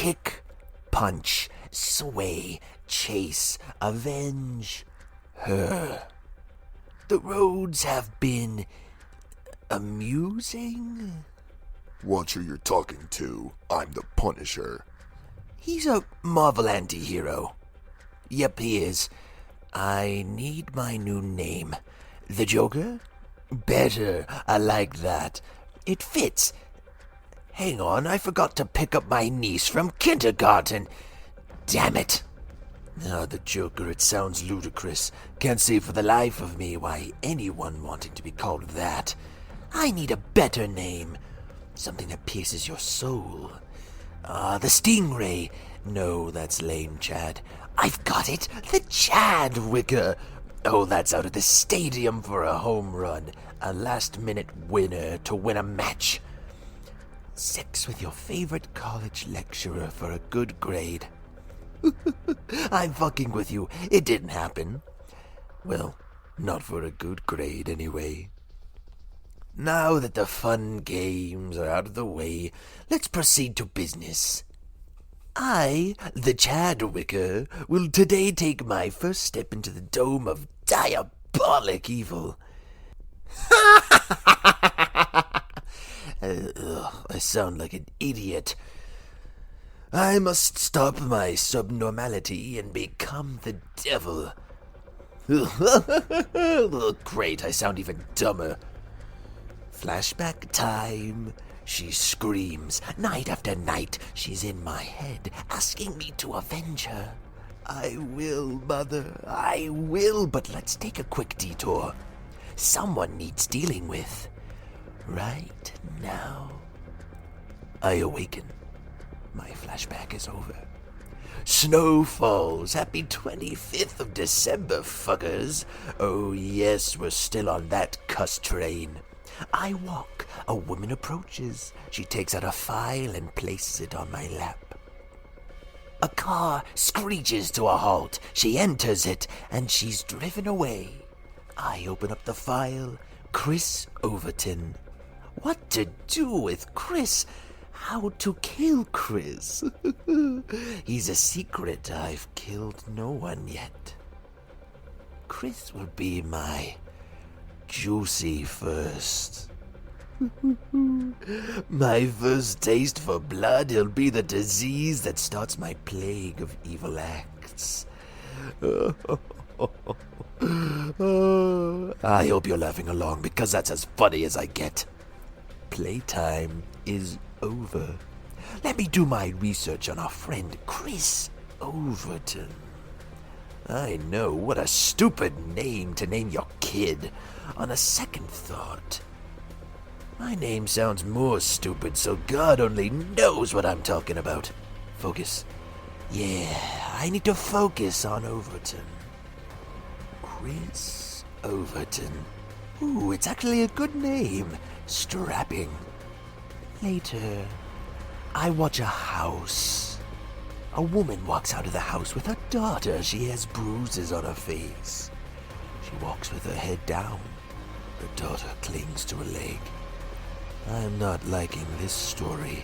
Kick, punch, sway, chase, avenge her. The roads have been amusing. Watch who you're talking to. I'm the Punisher. He's a Marvel anti-hero. Yep, he is. I need my new name. The Joker? Better. I like that. It fits. Hang on, I forgot to pick up my niece from kindergarten. Damn it. The Joker, it sounds ludicrous. Can't see for the life of me why anyone wanting to be called that. I need a better name. Something that pierces your soul. The Stingray. No, that's lame, Chad. I've got it. The Chadwicker. Oh, that's out of the stadium for a home run. A last-minute winner to win a match. Sex with your favorite college lecturer for a good grade. I'm fucking with you. It didn't happen. Well, not for a good grade, anyway. Now that the fun games are out of the way, let's proceed to business. I, the Chadwicker, will today take my first step into the dome of diabolic evil. I sound like an idiot. I must stop my subnormality and become the devil. Great, I sound even dumber. Flashback time. She screams. Night after night, she's in my head, asking me to avenge her. I will, Mother, I will, but let's take a quick detour. Someone needs dealing with. Right now. I awaken. My flashback is over. Snow falls. Happy 25th of December, fuckers. Oh yes, we're still on that cuss train. I walk. A woman approaches. She takes out a file and places it on my lap. A car screeches to a halt. She enters it, and she's driven away. I open up the file. Chris Overton. What to do with Chris? How to kill Chris? He's a secret. I've killed no one yet. Chris will be my juicy first. My first taste for blood, he'll be the disease that starts my plague of evil acts. I hope you're laughing along, because that's as funny as I get. Playtime is over. Let me do my research on our friend Chris Overton. I know, what a stupid name to name your kid. On a second thought, my name sounds more stupid, so God only knows what I'm talking about. Focus. Yeah, I need to focus on Overton. Chris Overton. Ooh, it's actually a good name. Strapping. Later, I watch a house. A woman walks out of the house with her daughter. She has bruises on her face. She walks with her head down. Her daughter clings to her leg. I'm not liking this story.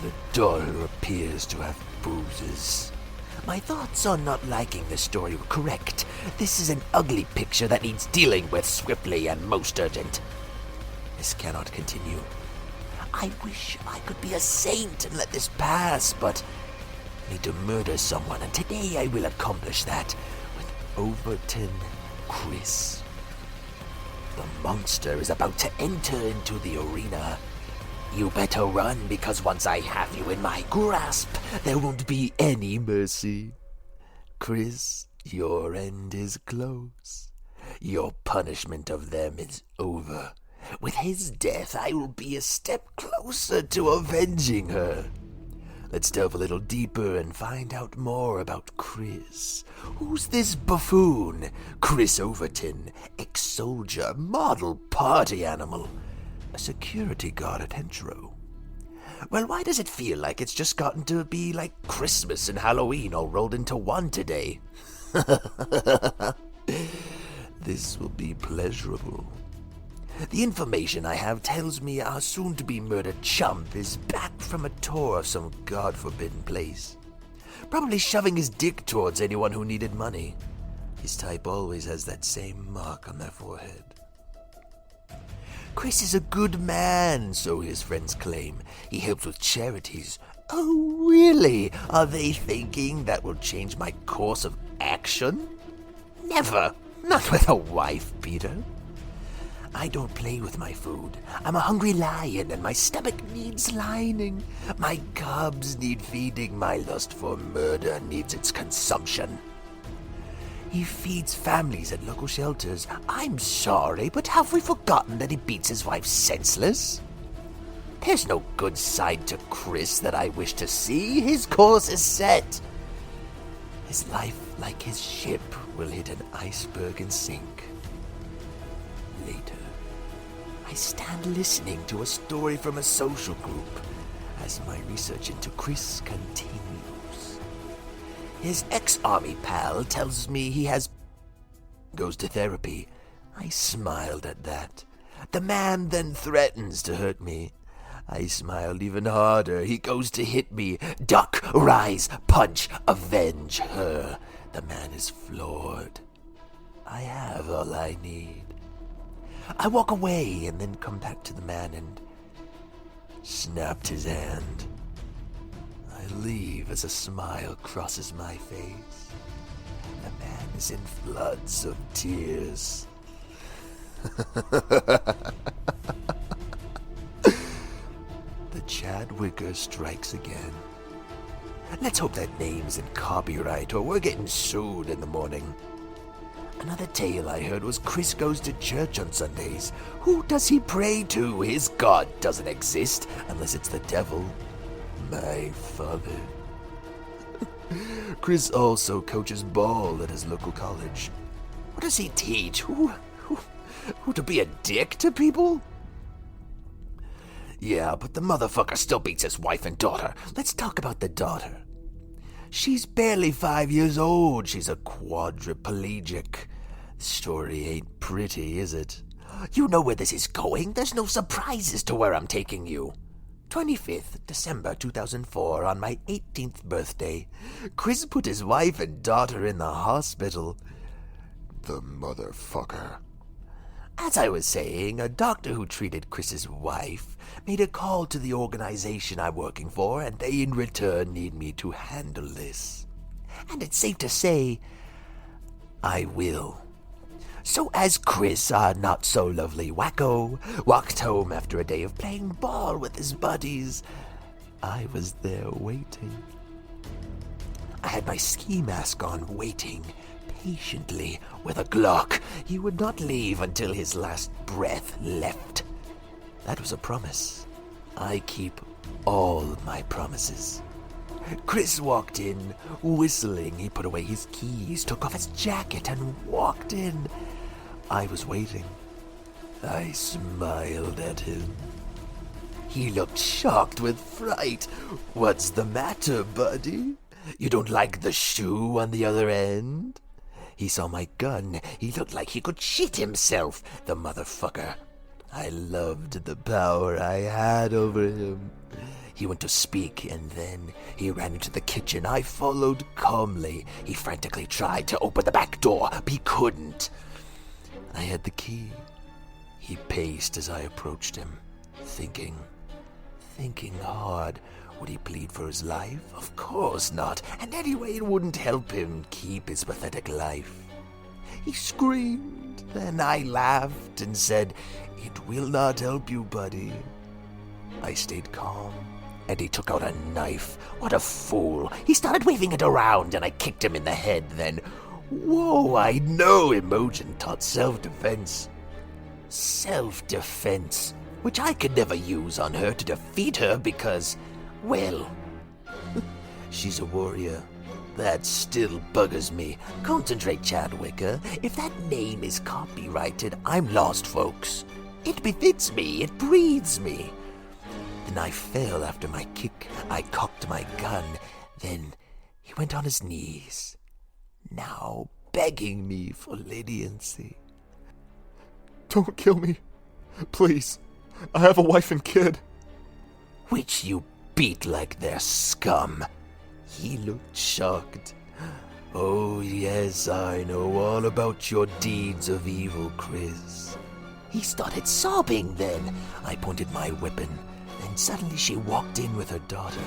The daughter appears to have bruises. My thoughts on not liking this story were correct. This is an ugly picture that needs dealing with swiftly and most urgent. This cannot continue. I wish I could be a saint and let this pass, but I need to murder someone, and today I will accomplish that with Overton Chris. The monster is about to enter into the arena. You better run, because once I have you in my grasp, there won't be any mercy. Chris, your end is close. Your punishment of them is over. With his death, I will be a step closer to avenging her. Let's delve a little deeper and find out more about Chris. Who's this buffoon? Chris Overton, ex-soldier, model party animal, a security guard at Hentro. Well, why does it feel like it's just gotten to be like Christmas and Halloween all rolled into one today? This will be pleasurable. The information I have tells me our soon-to-be murdered chump is back from a tour of some god-forbidden place. Probably shoving his dick towards anyone who needed money. His type always has that same mark on their forehead. Chris is a good man, so his friends claim. He helps with charities. Oh, really? Are they thinking that will change my course of action? Never. Not with a wife, Peter. I don't play with my food. I'm a hungry lion, and my stomach needs lining. My cubs need feeding. My lust for murder needs its consumption. He feeds families at local shelters. I'm sorry, but have we forgotten that he beats his wife senseless? There's no good side to Chris that I wish to see. His course is set. His life, like his ship, will hit an iceberg and sink. Later, I stand listening to a story from a social group as my research into Chris continues. His ex-army pal tells me he goes to therapy. I smiled at that. The man then threatens to hurt me. I smiled even harder. He goes to hit me. Duck, rise, punch, avenge her. The man is floored. I have all I need. I walk away and then come back to the man and snapped his hand. I leave as a smile crosses my face. The man is in floods of tears. The Chadwicker strikes again. Let's hope that name's in copyright or we're getting sued in the morning. Another tale I heard was Chris goes to church on Sundays. Who does he pray to? His God doesn't exist unless it's the devil. My father. Chris also coaches ball at his local college. What does he teach? Who to be a dick to people? Yeah, but the motherfucker still beats his wife and daughter. Let's talk about the daughter. She's barely 5 years old. She's a quadriplegic. The story ain't pretty, is it? You know where this is going. There's no surprises to where I'm taking you. 25th December 2004, on my 18th birthday, Chris put his wife and daughter in the hospital. The motherfucker. As I was saying, a doctor who treated Chris's wife made a call to the organization I'm working for, and they in return need me to handle this. And it's safe to say, I will. So as Chris, our not-so-lovely wacko, walked home after a day of playing ball with his buddies, I was there waiting. I had my ski mask on, waiting patiently with a Glock. He would not leave until his last breath left. That was a promise. I keep all my promises. Chris walked in, whistling. He put away his keys, took off his jacket, and walked in. I was waiting. I smiled at him. He looked shocked with fright. What's the matter, buddy? You don't like the shoe on the other end? He saw my gun. He looked like he could shit himself, the motherfucker. I loved the power I had over him. He went to speak, and then he ran into the kitchen. I followed calmly. He frantically tried to open the back door, but he couldn't. I had the key. He paced as I approached him, thinking hard. Would he plead for his life? Of course not. And anyway, it wouldn't help him keep his pathetic life. He screamed, and I laughed and said, "It will not help you, buddy." I stayed calm, and he took out a knife. What a fool. He started waving it around, and I kicked him in the head. Then, whoa, I know Imogen taught self-defense. Self-defense, which I could never use on her to defeat her because, well, she's a warrior. That still buggers me. Concentrate, Chadwicker. If that name is copyrighted, I'm lost, folks. It befits me. It breathes me. The knife fell after my kick. I cocked my gun. Then he went on his knees, now begging me for leniency. "Don't kill me. Please. I have a wife and kid. Which you beat like they're scum. He looked shocked. Oh, yes, I know all about your deeds of evil, Chris. He started sobbing then. I pointed my weapon, and suddenly she walked in with her daughter.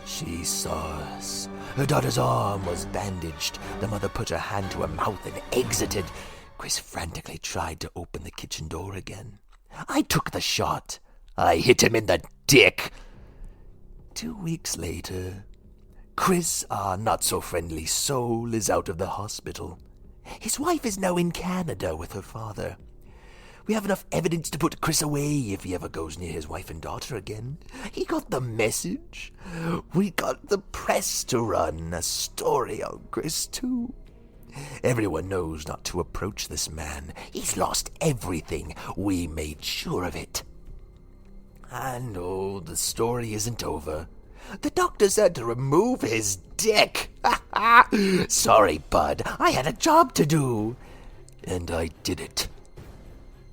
She saw us. Her daughter's arm was bandaged. The mother put her hand to her mouth and exited. Chris frantically tried to open the kitchen door again. I took the shot. I hit him in the dick. 2 weeks later, Chris, our not-so-friendly soul, is out of the hospital. His wife is now in Canada with her father. We have enough evidence to put Chris away if he ever goes near his wife and daughter again. He got the message. We got the press to run a story on Chris, too. Everyone knows not to approach this man. He's lost everything. We made sure of it. And oh, the story isn't over. The doctors had to remove his dick. Sorry, bud. I had a job to do. And I did it.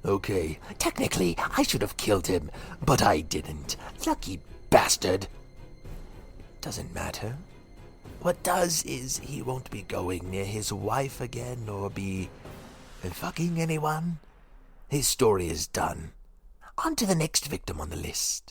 Okay, technically, I should have killed him, but I didn't. Lucky bastard. Doesn't matter. What does is he won't be going near his wife again or be fucking anyone. His story is done. On to the next victim on the list.